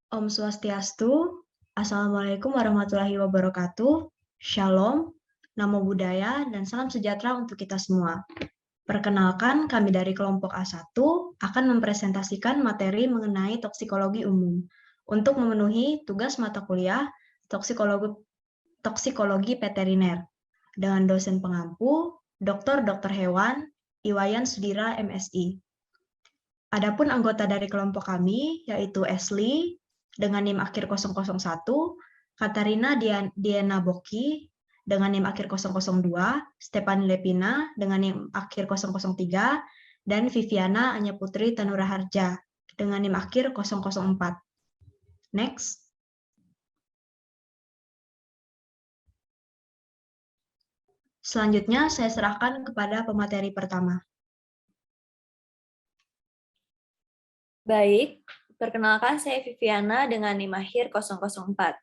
Om Swastiastu, Assalamualaikum warahmatullahi wabarakatuh, Shalom, Namo Buddhaya, dan salam sejahtera untuk kita semua. Perkenalkan, kami dari kelompok A1 akan mempresentasikan materi mengenai toksikologi umum untuk memenuhi tugas mata kuliah toksikologi veteriner dengan dosen pengampu, Dr. Hewan, Iwayan Sudira, MSI. Adapun anggota dari kelompok kami, yaitu Esli, dengan NIM akhir 001, Katarina Diana Boki, dengan NIM akhir 002, Stefani Lepina, dengan NIM akhir 003, dan Viviana Anya Putri Tanura Harja, dengan NIM akhir 004. Next. Selanjutnya, saya serahkan kepada pemateri pertama. Baik, perkenalkan saya Viviana dengan NIM akhir 004.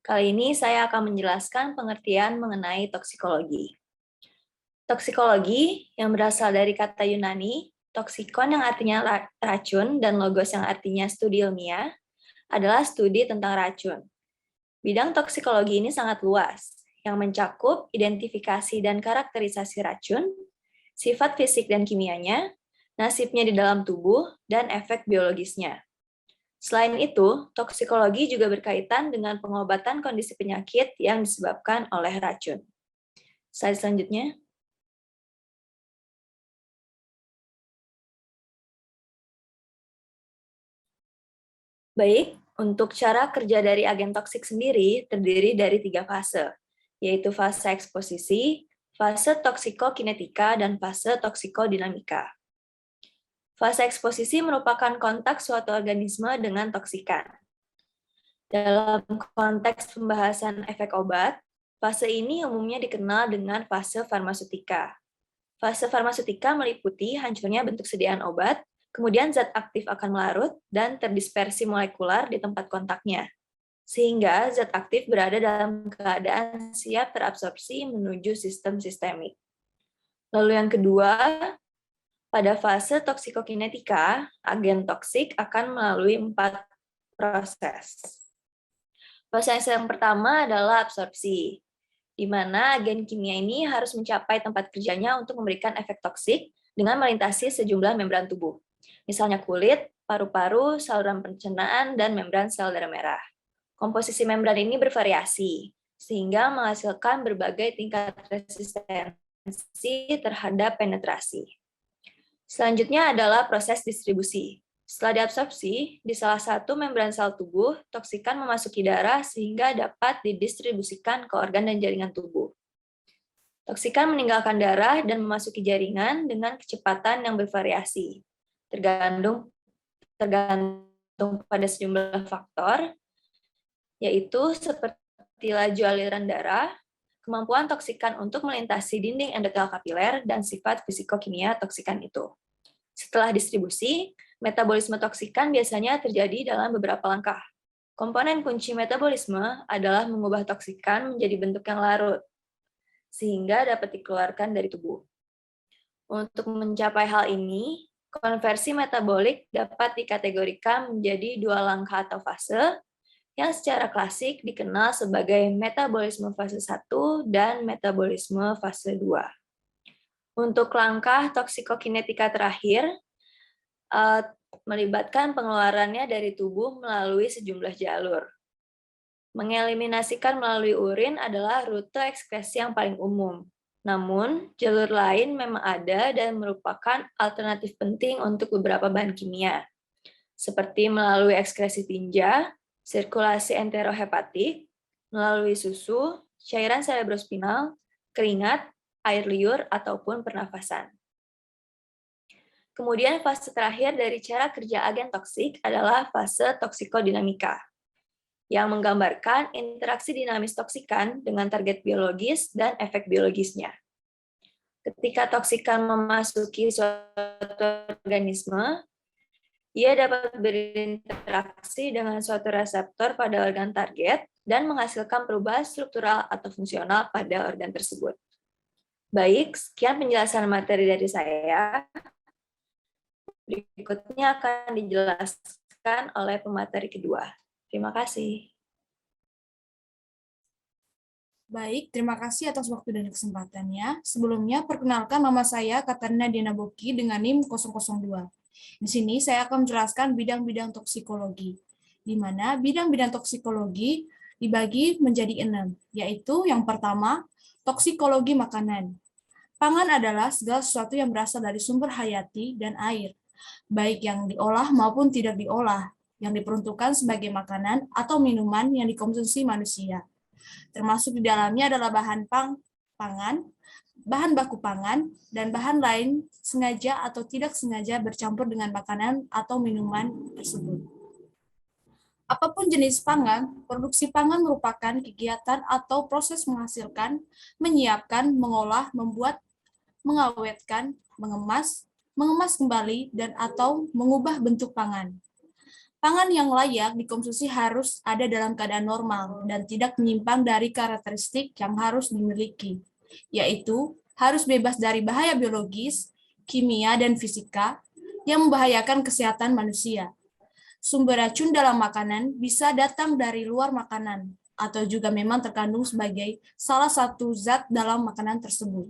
Kali ini saya akan menjelaskan pengertian mengenai toksikologi. Toksikologi yang berasal dari kata Yunani, toksikon yang artinya racun dan logos yang artinya studi ilmiah, adalah studi tentang racun. Bidang toksikologi ini sangat luas, yang mencakup identifikasi dan karakterisasi racun, sifat fisik dan kimianya, nasibnya di dalam tubuh, dan efek biologisnya. Selain itu, toksikologi juga berkaitan dengan pengobatan kondisi penyakit yang disebabkan oleh racun. Slide selanjutnya. Baik, untuk cara kerja dari agen toksik sendiri terdiri dari 3 fase, yaitu fase eksposisi, fase toksikokinetika, dan fase toksikodinamika. Fase eksposisi merupakan kontak suatu organisme dengan toksikan. Dalam konteks pembahasan efek obat, fase ini umumnya dikenal dengan fase farmaseutika. Fase farmaseutika meliputi hancurnya bentuk sediaan obat, kemudian zat aktif akan melarut dan terdispersi molekular di tempat kontaknya, sehingga zat aktif berada dalam keadaan siap terabsorpsi menuju sistem sistemik. Lalu yang kedua, pada fase toksikokinetika, agen toksik akan melalui 4 proses. Fase yang pertama adalah absorpsi, di mana agen kimia ini harus mencapai tempat kerjanya untuk memberikan efek toksik dengan melintasi sejumlah membran tubuh, misalnya kulit, paru-paru, saluran pencernaan, dan membran sel darah merah. Komposisi membran ini bervariasi, sehingga menghasilkan berbagai tingkat resistensi terhadap penetrasi. Selanjutnya adalah proses distribusi. Setelah diabsorpsi, di salah satu membran sel tubuh, toksikan memasuki darah sehingga dapat didistribusikan ke organ dan jaringan tubuh. Toksikan meninggalkan darah dan memasuki jaringan dengan kecepatan yang bervariasi, tergantung pada sejumlah faktor, yaitu seperti laju aliran darah, kemampuan toksikan untuk melintasi dinding endotel kapiler, dan sifat fisikokimia toksikan itu. Setelah distribusi, metabolisme toksikan biasanya terjadi dalam beberapa langkah. Komponen kunci metabolisme adalah mengubah toksikan menjadi bentuk yang larut, sehingga dapat dikeluarkan dari tubuh. Untuk mencapai hal ini, konversi metabolik dapat dikategorikan menjadi 2 langkah atau fase, yang secara klasik dikenal sebagai metabolisme fase 1 dan metabolisme fase 2. Untuk langkah toksikokinetika terakhir, melibatkan pengeluarannya dari tubuh melalui sejumlah jalur. Mengeliminasikan melalui urin adalah rute ekskresi yang paling umum. Namun, jalur lain memang ada dan merupakan alternatif penting untuk beberapa bahan kimia, seperti melalui ekskresi tinja, sirkulasi enterohepatik, melalui susu, cairan cerebrospinal, keringat, air liur, ataupun pernafasan. Kemudian fase terakhir dari cara kerja agen toksik adalah fase toksikodinamika, yang menggambarkan interaksi dinamis toksikan dengan target biologis dan efek biologisnya. Ketika toksikan memasuki suatu organisme, ia dapat berinteraksi dengan suatu reseptor pada organ target dan menghasilkan perubahan struktural atau fungsional pada organ tersebut. Baik, sekian penjelasan materi dari saya. Berikutnya akan dijelaskan oleh pemateri kedua. Terima kasih. Baik, terima kasih atas waktu dan kesempatannya. Sebelumnya, perkenalkan nama saya Katarina Diana Boki dengan NIM 002. Di sini saya akan menjelaskan bidang-bidang toksikologi, di mana bidang-bidang toksikologi dibagi menjadi 6, yaitu yang pertama, toksikologi makanan. Pangan adalah segala sesuatu yang berasal dari sumber hayati dan air, baik yang diolah maupun tidak diolah, yang diperuntukkan sebagai makanan atau minuman yang dikonsumsi manusia. Termasuk di dalamnya adalah pangan, bahan baku pangan, dan bahan lain sengaja atau tidak sengaja bercampur dengan makanan atau minuman tersebut. Apapun jenis pangan, produksi pangan merupakan kegiatan atau proses menghasilkan, menyiapkan, mengolah, membuat, mengawetkan, mengemas kembali, dan atau mengubah bentuk pangan. Pangan yang layak dikonsumsi harus ada dalam keadaan normal dan tidak menyimpang dari karakteristik yang harus dimiliki, yaitu harus bebas dari bahaya biologis, kimia, dan fisika yang membahayakan kesehatan manusia. Sumber racun dalam makanan bisa datang dari luar makanan, atau juga memang terkandung sebagai salah satu zat dalam makanan tersebut.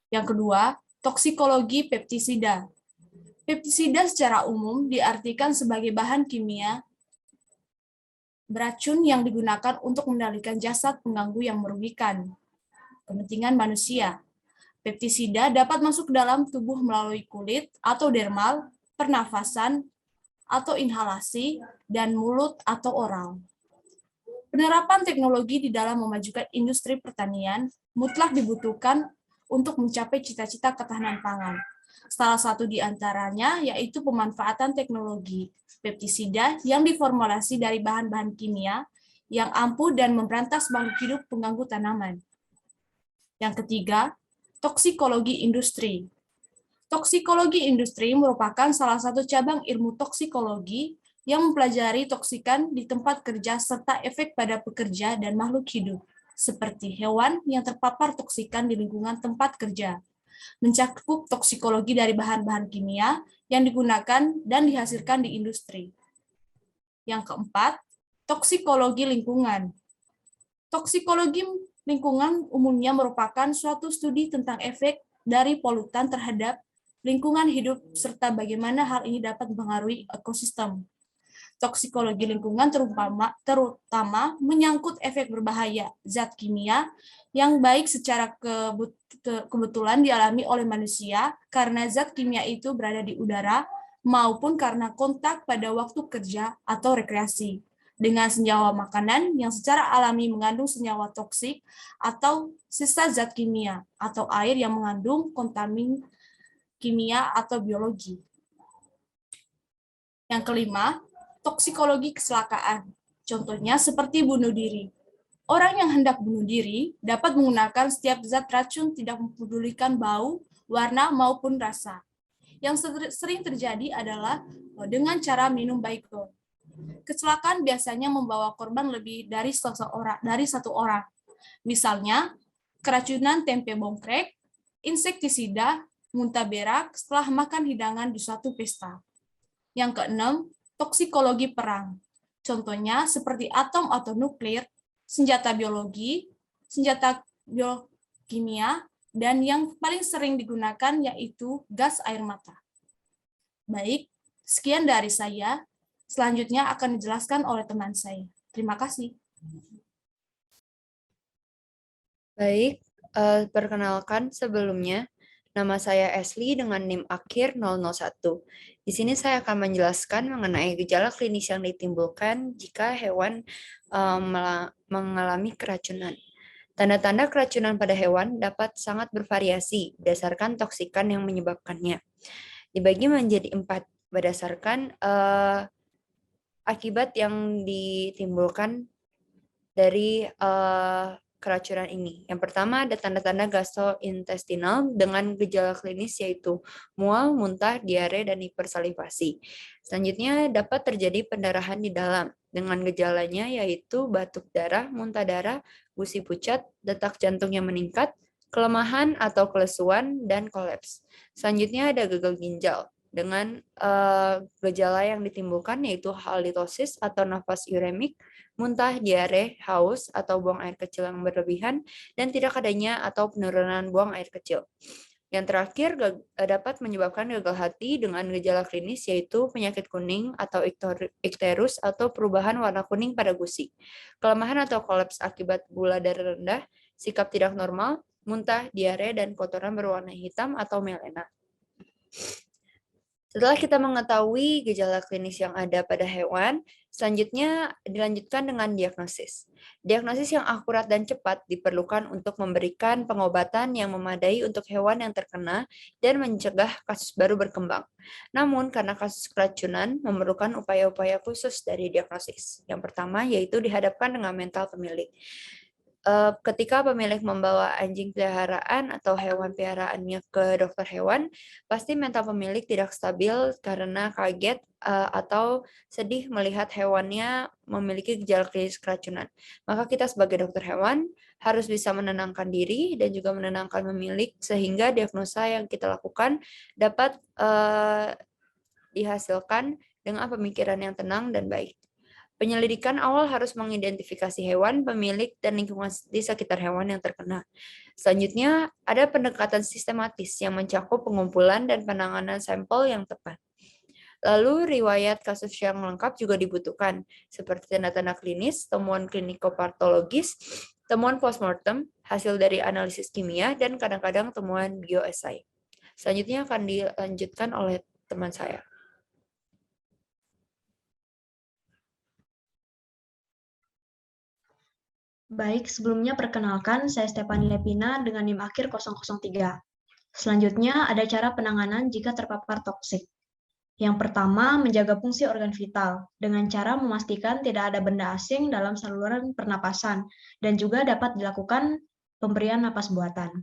Yang kedua, toksikologi peptisida. Peptisida secara umum diartikan sebagai bahan kimia beracun yang digunakan untuk mengendalikan jasad pengganggu yang merugikan kepentingan manusia. Peptisida dapat masuk ke dalam tubuh melalui kulit atau dermal, pernafasan, atau inhalasi, dan mulut atau oral. Penerapan teknologi di dalam memajukan industri pertanian mutlak dibutuhkan untuk mencapai cita-cita ketahanan pangan. Salah satu di antaranya yaitu pemanfaatan teknologi peptisida yang diformulasi dari bahan-bahan kimia yang ampuh dan memberantas makhluk hidup pengganggu tanaman. Yang ketiga, toksikologi industri. Toksikologi industri merupakan salah satu cabang ilmu toksikologi yang mempelajari toksikan di tempat kerja serta efek pada pekerja dan makhluk hidup, seperti hewan yang terpapar toksikan di lingkungan tempat kerja. Mencakup toksikologi dari bahan-bahan kimia yang digunakan dan dihasilkan di industri. Yang keempat, toksikologi lingkungan. Toksikologi lingkungan umumnya merupakan suatu studi tentang efek dari polutan terhadap lingkungan hidup serta bagaimana hal ini dapat mempengaruhi ekosistem. Toksikologi lingkungan terutama menyangkut efek berbahaya zat kimia yang baik secara kebetulan dialami oleh manusia karena zat kimia itu berada di udara maupun karena kontak pada waktu kerja atau rekreasi dengan senyawa makanan yang secara alami mengandung senyawa toksik atau sisa zat kimia atau air yang mengandung kontamin kimia atau biologi. Yang kelima, toksikologi kecelakaan. Contohnya seperti bunuh diri. Orang yang hendak bunuh diri dapat menggunakan setiap zat racun tidak mempedulikan bau, warna, maupun rasa. Yang sering terjadi adalah dengan cara minum Baygon. Kecelakaan biasanya membawa korban lebih dari satu orang. Misalnya, keracunan tempe bongkrek, insektisida, muntah berak setelah makan hidangan di suatu pesta. Yang keenam, toksikologi perang. Contohnya seperti atom atau nuklir, senjata biologi, senjata biokimia, dan yang paling sering digunakan yaitu gas air mata. Baik, sekian dari saya. Selanjutnya akan dijelaskan oleh teman saya. Terima kasih. Baik, perkenalkan sebelumnya, nama saya Ashley dengan NIM akhir 001. Di sini saya akan menjelaskan mengenai gejala klinis yang ditimbulkan jika hewan mengalami keracunan. Tanda-tanda keracunan pada hewan dapat sangat bervariasi berdasarkan toksikan yang menyebabkannya. Dibagi menjadi 4 berdasarkan akibat yang ditimbulkan dari keracunan ini. Yang pertama ada tanda-tanda gastrointestinal dengan gejala klinis yaitu mual, muntah, diare, dan hipersalivasi. Selanjutnya dapat terjadi pendarahan di dalam dengan gejalanya yaitu batuk darah, muntah darah, gusi pucat, detak jantung yang meningkat, kelemahan atau kelesuan, dan kolaps. Selanjutnya ada gagal ginjal. dengan gejala yang ditimbulkan yaitu halitosis atau nafas uremik, muntah, diare, haus, atau buang air kecil yang berlebihan, dan tidak adanya atau penurunan buang air kecil. Yang terakhir dapat menyebabkan gagal hati dengan gejala klinis yaitu penyakit kuning atau ikterus atau perubahan warna kuning pada gusi, kelemahan atau kolaps akibat gula darah rendah, sikap tidak normal, muntah, diare, dan kotoran berwarna hitam atau melena. Setelah kita mengetahui gejala klinis yang ada pada hewan, selanjutnya dilanjutkan dengan diagnosis. Diagnosis yang akurat dan cepat diperlukan untuk memberikan pengobatan yang memadai untuk hewan yang terkena dan mencegah kasus baru berkembang. Namun, karena kasus keracunan memerlukan upaya-upaya khusus dari diagnosis. Yang pertama yaitu dihadapkan dengan mental pemilik. Ketika pemilik membawa anjing peliharaan atau hewan peliharaannya ke dokter hewan, pasti mental pemilik tidak stabil karena kaget atau sedih melihat hewannya memiliki gejala klinis keracunan. Maka kita sebagai dokter hewan harus bisa menenangkan diri dan juga menenangkan pemilik sehingga diagnosa yang kita lakukan dapat dihasilkan dengan pemikiran yang tenang dan baik. Penyelidikan awal harus mengidentifikasi hewan, pemilik, dan lingkungan di sekitar hewan yang terkena. Selanjutnya, ada pendekatan sistematis yang mencakup pengumpulan dan penanganan sampel yang tepat. Lalu, riwayat kasus yang lengkap juga dibutuhkan, seperti tanda-tanda klinis, temuan klinikopatologis, temuan postmortem, hasil dari analisis kimia, dan kadang-kadang temuan bioesai. Selanjutnya akan dilanjutkan oleh teman saya. Baik, sebelumnya perkenalkan, saya Stefani Lepina dengan NIM akhir 003. Selanjutnya, ada cara penanganan jika terpapar toksik. Yang pertama, menjaga fungsi organ vital, dengan cara memastikan tidak ada benda asing dalam saluran pernapasan, dan juga dapat dilakukan pemberian napas buatan.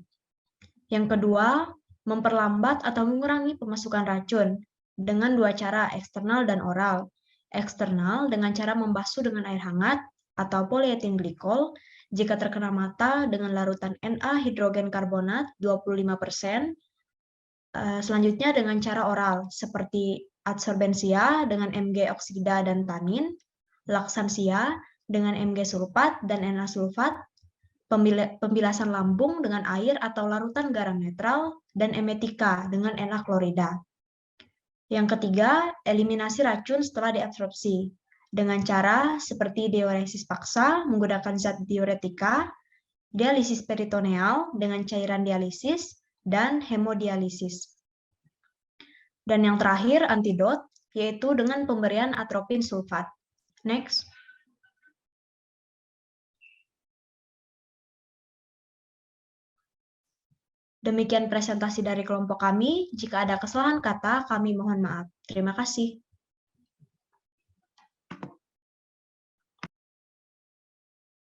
Yang kedua, memperlambat atau mengurangi pemasukan racun, dengan dua cara, eksternal dan oral. Eksternal dengan cara membasuh dengan air hangat, atau polietin glikol jika terkena mata dengan larutan Na hidrogen karbonat 25%. Selanjutnya dengan cara oral seperti adsorbensia dengan Mg oksida dan tanin, laksansia dengan Mg sulfat dan Na sulfat, pembilasan lambung dengan air atau larutan garam netral, dan emetika dengan Na klorida. Yang ketiga, eliminasi racun setelah diabsorpsi dengan cara seperti diuresis paksa menggunakan zat diuretika, dialisis peritoneal dengan cairan dialisis, dan hemodialisis. Dan yang terakhir, antidot, yaitu dengan pemberian atropin sulfat. Next. Demikian presentasi dari kelompok kami. Jika ada kesalahan kata, kami mohon maaf. Terima kasih.